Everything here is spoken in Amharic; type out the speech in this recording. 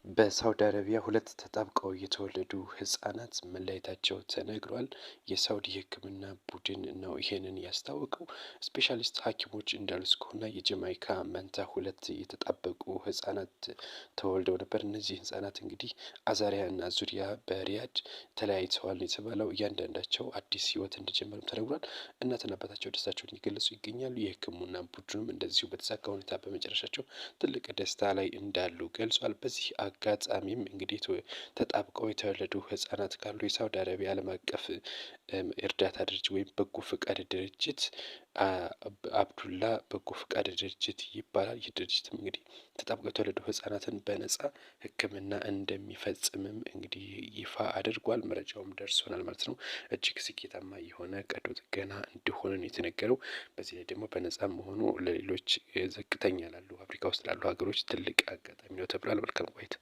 በሳውዲ አረቢያ ሁለት ተጣብቀው የተወለዱ ህጻናት መለየታቸው ተነግሯል። የሳውዲ ሕክምና ቡድን ነው ይሄንን ያስታወቀው። ስፔሻሊስት ሐኪሞች እንዳሉት ከሆነ የጀማይካ መንታ ሁለት የተጣበቁ ህጻናት ተወልደው ነበር። እነዚህ ህጻናት እንግዲህ አዛሪያ እና ዙሪያ በሪያድ ተለያይተዋል ነው የተባለው። እያንዳንዳቸው አዲስ ህይወት እንደጀመሩም ተነግሯል። እናትና አባታቸው ደስታቸውን እየገለጹ ይገኛሉ። የሕክምና ቡድኑም እንደዚሁ በተሳካ ሁኔታ በመጨረሻቸው ትልቅ ደስታ ላይ እንዳሉ ገልጿል። በዚህ አጋጣሚም እንግዲህ ተጣብቀው የተወለዱ ህጻናት ካሉ የሳውዲ አረቢያ ዓለም አቀፍ እርዳታ ድርጅት ወይም በጎ ፍቃድ ድርጅት አብዱላ በጎ ፍቃድ ድርጅት ይባላል። ይህ ድርጅትም እንግዲህ ተጣብቀው የተወለዱ ህጻናትን በነጻ ሕክምና እንደሚፈጽምም እንግዲህ ይፋ አድርጓል። መረጃውም ደርሶናል ማለት ነው። እጅግ ስኬታማ የሆነ ቀዶ ጥገና እንደሆነ ነው የተነገረው። በዚህ ላይ ደግሞ በነጻ መሆኑ ለሌሎች ዝቅተኛ ላሉ አፍሪካ ውስጥ ላሉ ሀገሮች ትልቅ አጋጣሚ ነው ተብሏል። መልካም ቆይታ